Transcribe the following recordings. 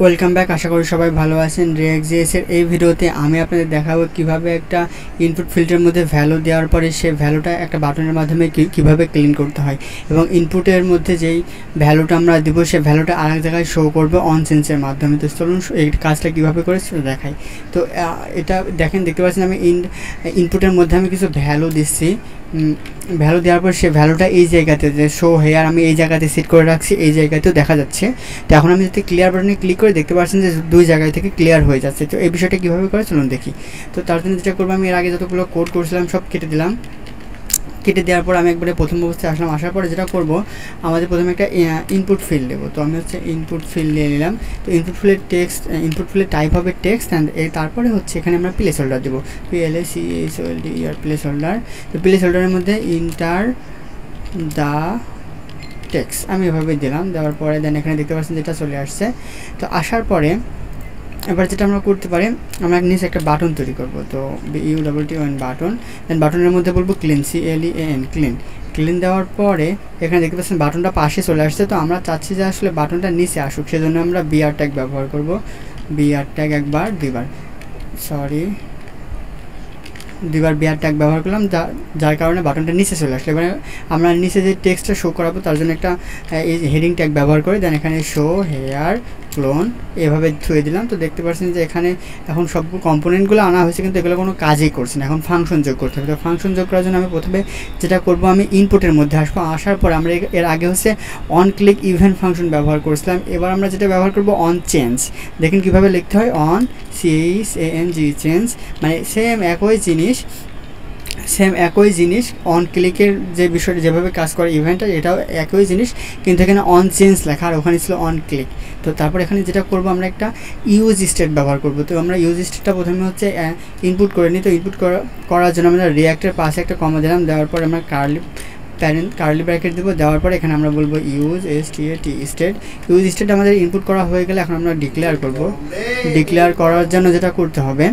Welcome back. আশা করি সবাই ভালো আছেন। React.js এর এই ভিডিওতে আমি আপনাদের দেখাবো কিভাবে একটা ইনপুট ফিল্ডের মধ্যে ভ্যালু দেওয়ার পরে সেই ভ্যালুটা একটা বাটনের মাধ্যমে কিভাবে ক্লিন করতে হয় এবং ইনপুটের মধ্যে যেই ভ্যালুটা আমরা দেবো সেই ভ্যালুটা আরেক জায়গায় শো করবে অন চেঞ্জের মাধ্যমে। তো চলুন এই কাজটা কীভাবে করে দেখাই। তো এটা দেখতে পাচ্ছেন আমি ইনপুটের মধ্যে আমি কিছু ভ্যালু দিচ্ছি। ভ্যালু দেওয়ার পর সেই ভ্যালুটা এই জায়গাতে যে শো হেয়ার আমি এই জায়গাতে সেট করে রাখছি, এই জায়গাতেও দেখা যাচ্ছে। তো এখন আমি যদি ক্লিয়ার বাটনে ক্লিক করে দেখতে পাচ্ছেন যে দুই জায়গায় থেকে ক্লিয়ার হয়ে যাচ্ছে। তো এই বিষয়টা কীভাবে করে চলুন দেখি। তো তার জন্য যেটা করবো, আমি এর আগে যতগুলো কোড করছিলাম সব কেটে দিলাম। কেটে দেওয়ার পর আমি একবারে প্রথম অবস্থায় আসলাম। আসার পরে যেটা করব, আমাদের প্রথমে একটা ইনপুট ফিল্ড দেবো। তো আমি ইনপুট ফিল্ড নিয়ে নিলাম। তো ইনপুট ফিল্ডের টাইপ হবে টেক্সট অ্যান্ড তারপরে এখানে আমরা প্লেস হোল্ডার দেবো, PLACEHOLDER প্লেস হোল্ডার। তো প্লেস হোল্ডারের মধ্যে ইন্টার দ্য টেক্সট আমি এভাবে দিলাম। দেওয়ার পরে দেন এখানে দেখতে পাচ্ছেন যেটা চলে আসছে। তো আসার পরে এবার যেটা আমরা করতে পারি, আমরা নিচে একটা বাটন তৈরি করব। তো BUTTON বাটন, দেন বাটনের মধ্যে বলবো ক্লিন, CLEAN ক্লিন দেওয়ার পরে এখানে দেখতে পাচ্ছেন বাটনটা পাশে চলে আসছে। তো আমরা চাচ্ছি যে আসলে বাটনটা নিচে আসুক, সেজন্য আমরা BR ট্যাগ ব্যবহার করব। BR ট্যাগ দুইবার BR ট্যাগ ব্যবহার করলাম, যার কারণে বাটনটা নিচে চলে আসলো। এবারে আমরা নিচে যে টেক্সটটা শো করাবো তার জন্য একটা এই হেডিং ট্যাগ ব্যবহার করে দেন এখানে শো হেয়ার ক্লোন এভাবে থুয়ে দিলাম। তো দেখতে পাচ্ছেন যে এখানে এখন সব কম্পোনেন্টগুলো আনা হয়েছে, কিন্তু এগুলো কোনো কাজই করছে না। এখন ফাংশন যোগ করতে হবে। তো ফাংশন যোগ করার জন্য আমি প্রথমে যেটা করব, আমি ইনপুটের মধ্যে আসবো। আসার পরে আমরা এর আগে অন ক্লিক ইভেন্ট ফাংশন ব্যবহার করেছিলাম। এবার আমরা যেটা ব্যবহার করব অন চেঞ্জ। দেখেন কীভাবে লিখতে হয়, অন CHANG চেঞ্জ, মানে সেম একই জিনিস অন ক্লিকের যে বিষয়টা যেভাবে কাজ করে ইভেন্টটা, এটাও একই জিনিস, কিন্তু এখানে অন চেঞ্জ লেখা আর ওখানে ছিল অন ক্লিক। তো তারপর এখানে যেটা করব, আমরা একটা ইউজ স্টেট ব্যবহার করব। তো আমরা ইউজ স্টেটটা প্রথমে ইনপুট করে নিই। তো ইনপুট করার জন্য আমরা রিয়াক্টের পাশে একটা কমা দিলাম। দেওয়ার পর আমরা কার্লি ব্র্যাকেট দেবো। দেওয়ার পরে এখানে আমরা বলবো ইউজ স্টেট। ইউজ স্টেট আমাদের ইনপুট করা হয়ে গেলে এখন আমরা ডিক্লেয়ার করব। ডিক্লেয়ার করার জন্য যেটা করতে হবে,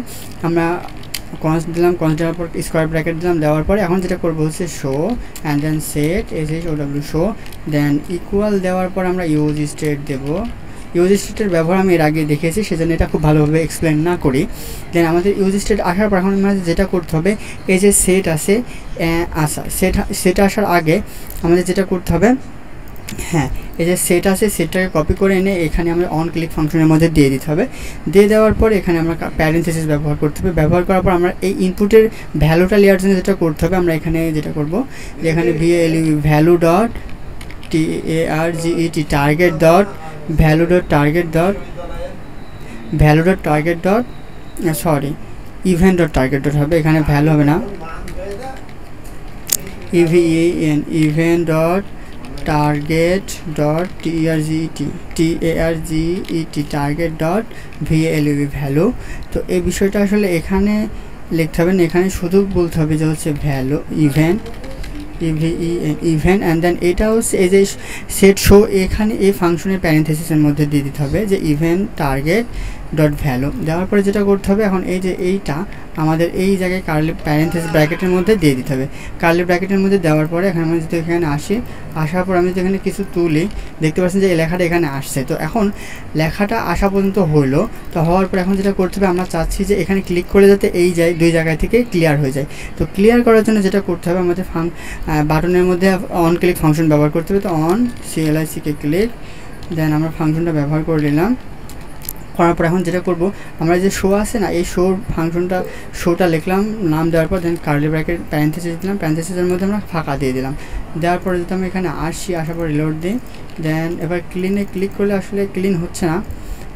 আমরা কনস্ট দিলাম, কনস্ট দেওয়ার পর স্কোয়ার ব্র্যাকেট দিলাম। দেওয়ার পরে এখন যেটা করবো show and then set SHOW show, then equal দেওয়ার পর আমরা ইউজ স্টেট দেবো। ইউজ স্টেটের ব্যবহার আমি এর আগে দেখেছি, সেজন্য এটা খুব ভালোভাবে এক্সপ্লেন না করি। দেন আমাদের ইউজ স্টেট আসার পর এখন আমাদের যেটা করতে হবে, এই যে সেট আছে সেট আসার আগে আমাদের যেটা করতে হবে, এই যে সেট আছে সেটটাকে কপি করে এনে এখানে আমরা অন ক্লিক ফাংশনের মধ্যে দিয়ে দিতে হবে। দিয়ে দেওয়ার পর এখানে আমরা প্যারেন্থেসিস ব্যবহার করতে হবে। ব্যবহার করার পর আমরা এই ইনপুটের ভ্যালুটা নেওয়ার জন্য যেটা করতে হবে, আমরা এখানে যেটা করব যে এখানে value dot target dot value dot target dot event dot target dot হবে। এখানে ভ্যালু হবে না, event dot target dot target dot value. তো এই বিষয়টা আসলে এখানে লিখতে হবে না, এখানে শুধু বলতে হবে যে ভ্যালু ইভেন্ট অ্যান্ড দেন এটা এই যে সেট শো, এখানে এই ফাংশনের প্যারেন্থেসিসের মধ্যে দিয়ে দিতে হবে যে ইভেন্ট টার্গেট ডট ভ্যালু। দেওয়ার পরে যেটা করতে হবে, এখন এই যে এইটা আমাদের এই জায়গায় কার্লি প্যারেন্থেসিস ব্র্যাকেটের মধ্যে দিয়ে দিতে হবে। কার্লি ব্র্যাকেটের মধ্যে দেওয়ার পরে এখানে আমি যদি এখানে আসার পর আমি যদি এখানে কিছু তুলি, দেখতে পাচ্ছেন যে এই লেখাটা এখানে আসছে। তো এখন লেখাটা আসা পর্যন্ত হলো। তো হওয়ার পর এখন যেটা করতে হবে, আমরা চাচ্ছি যে এখানে ক্লিক করে যাতে এই দুই জায়গায় থেকে ক্লিয়ার হয়ে যায়। তো ক্লিয়ার করার জন্য যেটা করতে হবে, আমাদের বাটনের মধ্যে অন ক্লিক ফাংশন ব্যবহার করতে হবে। তো অন CLIC ক্লিক, দেন আমরা ফাংশনটা ব্যবহার করে নিলাম। করার পর এখন যেটা করব, আমরা যে শো আছে না, এই শোটা লিখলাম, নাম দেওয়ার পর দেন কার্লি ব্র্যাকেট প্যারেন্থেসিস দিলাম। প্যারেন্থেসিসের মধ্যে আমরা ফাঁকা দিয়ে দিলাম। দেওয়ার পরে যদি আমি এখানে আসার পর রিলোড দিই, দেন এবার ক্লিনে ক্লিক করলে আসলে ক্লিন হচ্ছে না।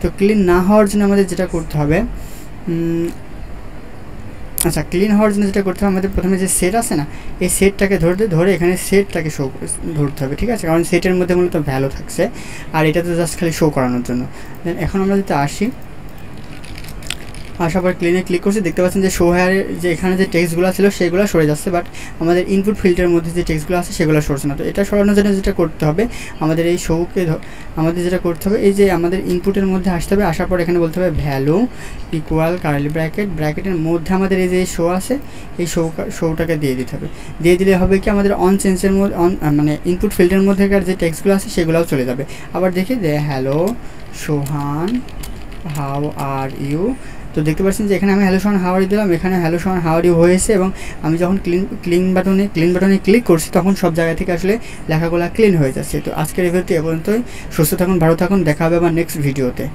তো ক্লিন না হওয়ার জন্য আমাদের যেটা করতে হবে, ক্লিন হওয়ার জন্য যেটা করতে হবে, আমাদের প্রথমে যে সেট আছে না, এই সেটটাকে ধরে এখানে সেটটাকে ধরতে হবে, ঠিক আছে? কারণ সেটের মধ্যে মূলত ভ্যালু থাকছে, আর এটা তো জাস্ট খালি শো করানোর জন্য। দেন এখন আমরা যদি আসার পর ক্লিনে ক্লিক করছি, দেখতে পাচ্ছেন যে শো হেয়ারে যে এখানে যে টেক্সটগুলো ছিল সেগুলো সরে যাচ্ছে, বাট আমাদের ইনপুট ফিল্ডের মধ্যে যে টেক্সটগুলো আছে সেগুলো সরছে না। তো এটা সরানোর জন্য যেটা করতে হবে, আমাদের এই আমাদের যেটা করতে হবে, এই যে আমাদের ইনপুটের মধ্যে আসতে হবে। আসার পর এখানে বলতে হবে ভ্যালু ইকুয়াল কার্লি ব্র্যাকেটের মধ্যে আমাদের এই যে শো আছে, এই শোটাকে দিয়ে দিতে হবে। দিয়ে দিলে হবে কি, আমাদের অন চেঞ্জের মধ্যে মানে ইনপুট ফিল্ডের মধ্যেকার যে টেক্সটগুলো আছে সেগুলোও চলে যাবে। আবার দেখি যে hello Sohan how are you. তো দেখতে পাচ্ছেন যে এখানে আমি হ্যালো শোন হাউ আর ইউ দিলাম, এখানে হ্যালো শোন হাউ আর ইউ হয়েছে এবং আমি যখন ক্লিন বাটনে ক্লিক করছি তখন সব জায়গা থেকে আসলে লেখাগুলো ক্লিন হয়ে যাচ্ছে। তো আজকের এই ভিডিওটি এ পর্যন্তই। সুস্থ থাকুন, ভালো থাকুন, দেখা হবে আবার নেক্সট ভিডিওতে।